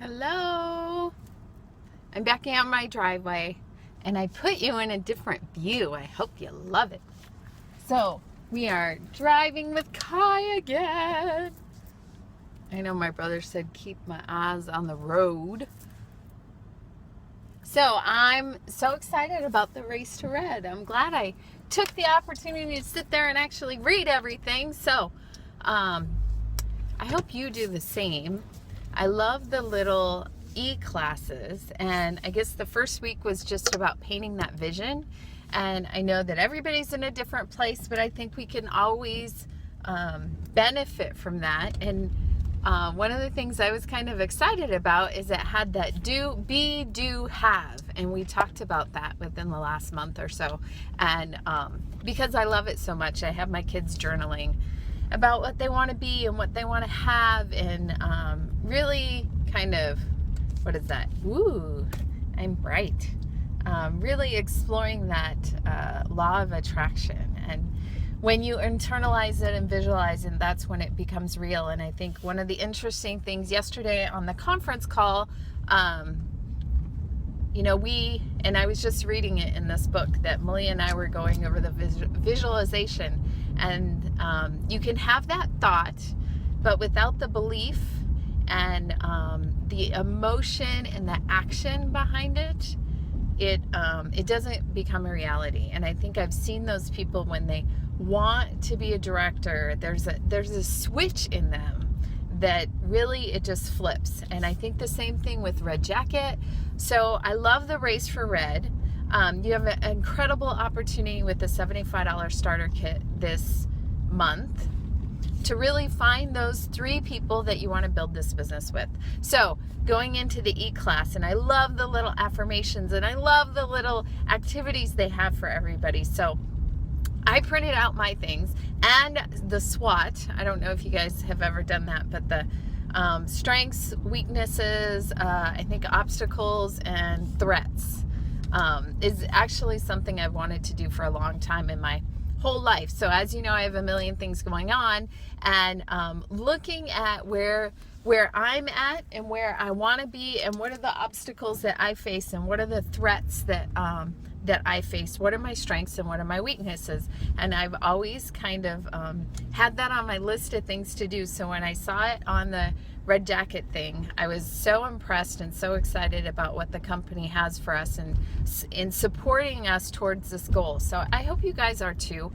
Hello. I'm backing out my driveway and I put you in a different view. I hope you love it. So, we are driving with Kai again. I know my brother said keep my eyes on the road. So, I'm so excited about the Race to Red. I'm glad I took the opportunity to sit there and actually read everything. So, I hope you do the same. I love the little e-classes, and I guess the first week was just about painting that vision, and I know that everybody's in a different place, but I think we can always benefit from that. And one of the things I was kind of excited about is it had that do, be, do, have, and we talked about that within the last month or so. And because I love it so much, I have my kids journaling about what they want to be and what they want to have, and really kind of, what is that? Ooh, I'm bright. Really exploring that law of attraction. And when you internalize it and visualize it, that's when it becomes real. And I think one of the interesting things yesterday on the conference call, and I was just reading it in this book that Malia and I were going over the visualization. And you can have that thought, but without the belief and the emotion and the action behind it, it doesn't become a reality. And I think I've seen those people when they want to be a director, there's a switch in them that really it just flips. And I think the same thing with Red Jacket. So I love the Race for Red. You have an incredible opportunity with the $75 starter kit this month to really find those 3 people that you want to build this business with. So going into the e-class, and I love the little affirmations and I love the little activities they have for everybody. So I printed out my things and the SWOT. I don't know if you guys have ever done that, but the strengths, weaknesses, I think obstacles and threats is actually something I've wanted to do for a long time in my whole life. So as you know, I have a million things going on, and looking at where I'm at and where I want to be, and what are the obstacles that I face, and what are the threats that I face, what are my strengths and what are my weaknesses. And I've always kind of had that on my list of things to do. So when I saw it on the Red Jacket thing, I was so impressed and so excited about what the company has for us and in supporting us towards this goal. So I hope you guys are too.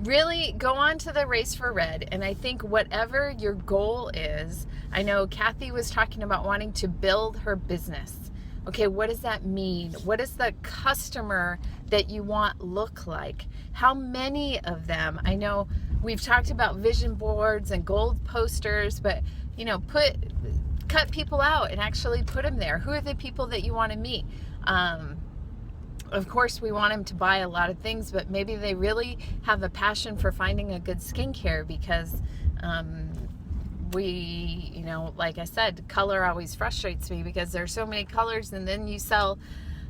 Really go on to the Race for Red, and I think whatever your goal is, I know Kathy was talking about wanting to build her business. Okay, what does that mean? What does the customer that you want look like? How many of them? I know we've talked about vision boards and gold posters, but cut people out and actually put them there. Who are the people that you want to meet? Of course, we want them to buy a lot of things, but maybe they really have a passion for finding a good skincare, because like I said, color always frustrates me because there's so many colors, and then you sell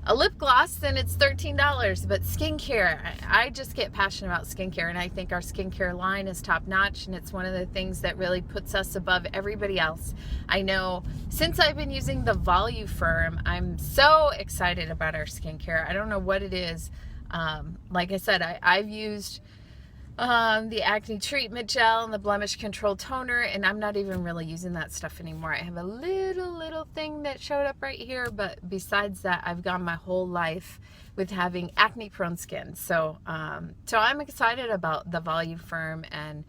a lip gloss and it's $13. But skincare, I just get passionate about skincare, and I think our skincare line is top notch, and it's one of the things that really puts us above everybody else. I know since I've been using the Voluform, I'm so excited about our skincare. I don't know what it is. Like I said, I've used the acne treatment gel and the blemish control toner, and I'm not even really using that stuff anymore. I have a little thing that showed up right here, but besides that, I've gone my whole life with having acne prone skin. So I'm excited about the Voluform and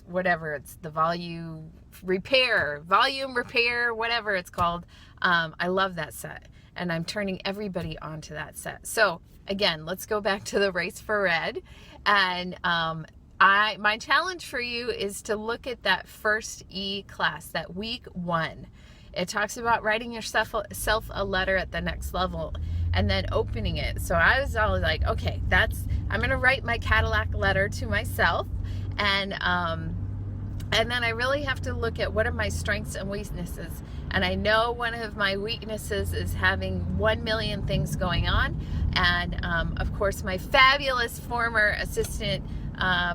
whatever it's, the volume repair, whatever it's called. I love that set, and I'm turning everybody onto that set. So again, let's go back to the Race for Red. And my challenge for you is to look at that first E-class, that week 1. It talks about writing yourself a letter at the next level and then opening it. So I was always like, okay, I'm going to write my Cadillac letter to myself. And then I really have to look at what are my strengths and weaknesses. And I know one of my weaknesses is having 1 million things going on. And of course, my fabulous former assistant,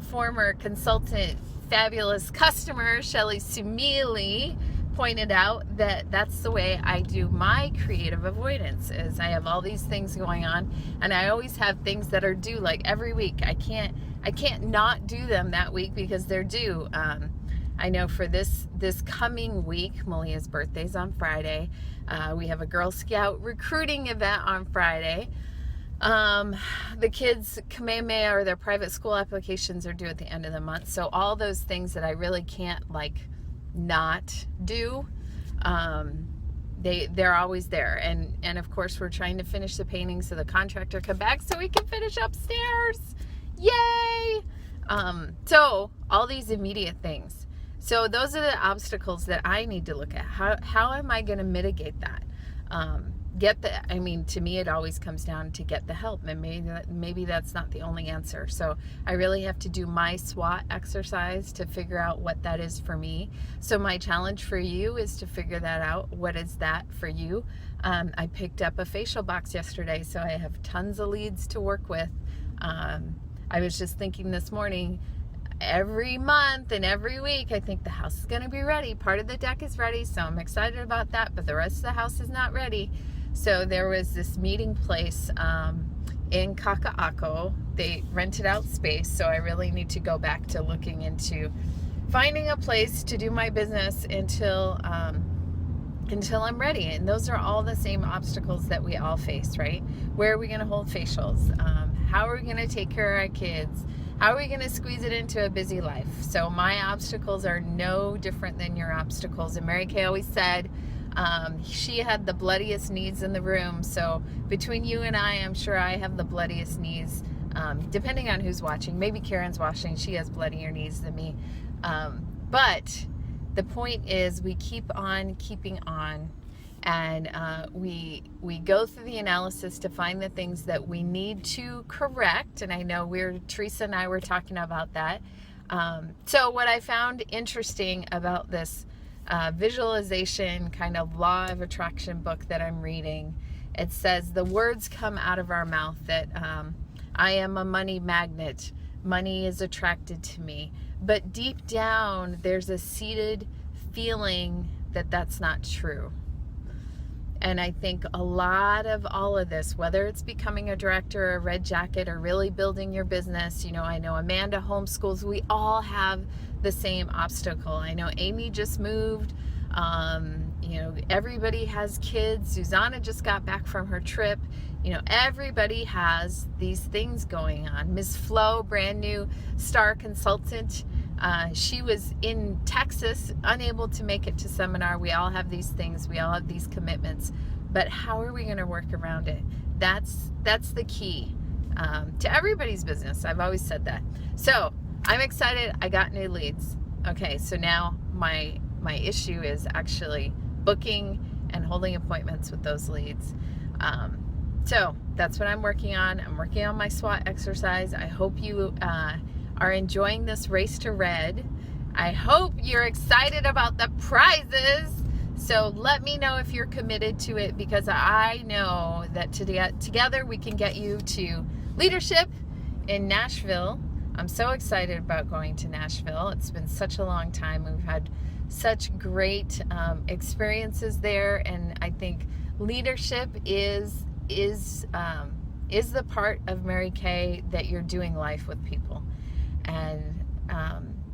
former consultant, fabulous customer, Shelly Sumili, pointed out that that's the way I do my creative avoidance. Is I have all these things going on, and I always have things that are due, like every week. I can't not do them that week because they're due. I know for this coming week, Malia's birthday's on Friday. We have a Girl Scout recruiting event on Friday. The kids' Kamehameha or their private school applications are due at the end of the month. So all those things that I really can't like not do, they're always there. And of course we're trying to finish the painting so the contractor come back so we can finish upstairs. Yay! So all these immediate things. So those are the obstacles that I need to look at. How am I going to mitigate that? To me, it always comes down to get the help, and maybe that's not the only answer. So I really have to do my SWOT exercise to figure out what that is for me. So my challenge for you is to figure that out. What is that for you? I picked up a facial box yesterday, so I have tons of leads to work with. I was just thinking this morning, every month and every week, I think the house is going to be ready. Part of the deck is ready, so I'm excited about that, but the rest of the house is not ready. So there was this meeting place in Kaka'ako. They rented out space, so I really need to go back to looking into finding a place to do my business until I'm ready. And those are all the same obstacles that we all face, right? Where are we going to hold facials? How are we going to take care of our kids? How are we going to squeeze it into a busy life? So my obstacles are no different than your obstacles. And Mary Kay always said she had the bloodiest knees in the room. So between you and I, I'm sure I have the bloodiest knees, depending on who's watching. Maybe Karen's watching. She has bloodier knees than me. But the point is we keep on keeping on. And we go through the analysis to find the things that we need to correct. And I know Teresa and I were talking about that. So what I found interesting about this visualization kind of law of attraction book that I'm reading, it says the words come out of our mouth that I am a money magnet. Money is attracted to me. But deep down, there's a seated feeling that that's not true. And I think a lot of all of this, whether it's becoming a director or a red jacket or really building your business, I know Amanda homeschools, we all have the same obstacle. I know Amy just moved. Everybody has kids. Susanna just got back from her trip. Everybody has these things going on. Ms. Flo, brand new star consultant. She was in Texas, unable to make it to seminar. We all have these things. We all have these commitments. But how are we going to work around it? That's the key to everybody's business. I've always said that. So I'm excited. I got new leads. Okay, so now my issue is actually booking and holding appointments with those leads. So that's what I'm working on. I'm working on my SWOT exercise. I hope you are enjoying this race to red. I hope you're excited about the prizes. So let me know if you're committed to it, because I know that together we can get you to leadership in Nashville. I'm so excited about going to Nashville. It's been such a long time. We've had such great experiences there, and I think leadership is the part of Mary Kay that you're doing life with people. And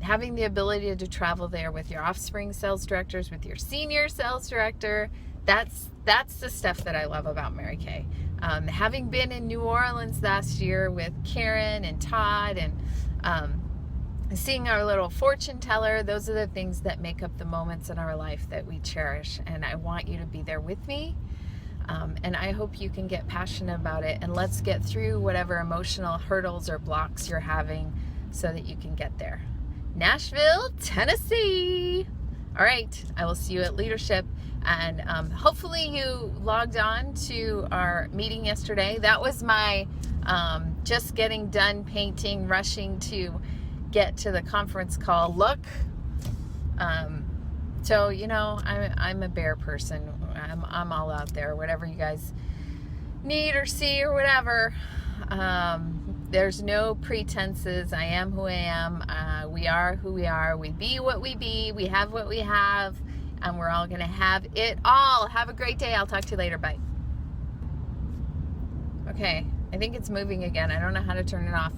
having the ability to travel there with your offspring sales directors, with your senior sales director, that's the stuff that I love about Mary Kay. Having been in New Orleans last year with Karen and Todd, and seeing our little fortune teller, those are the things that make up the moments in our life that we cherish. And I want you to be there with me. And I hope you can get passionate about it, and let's get through whatever emotional hurdles or blocks you're having so that you can get there. Nashville, Tennessee. All right, I will see you at leadership, and hopefully you logged on to our meeting yesterday. That was my just getting done painting, rushing to get to the conference call look. So I'm a bear person. I'm all out there, whatever you guys need or see or whatever. There's no pretenses. I am who I am. We are who we are. We be what we be. We have what we have. And we're all going to have it all. Have a great day. I'll talk to you later. Bye. Okay. I think it's moving again. I don't know how to turn it off.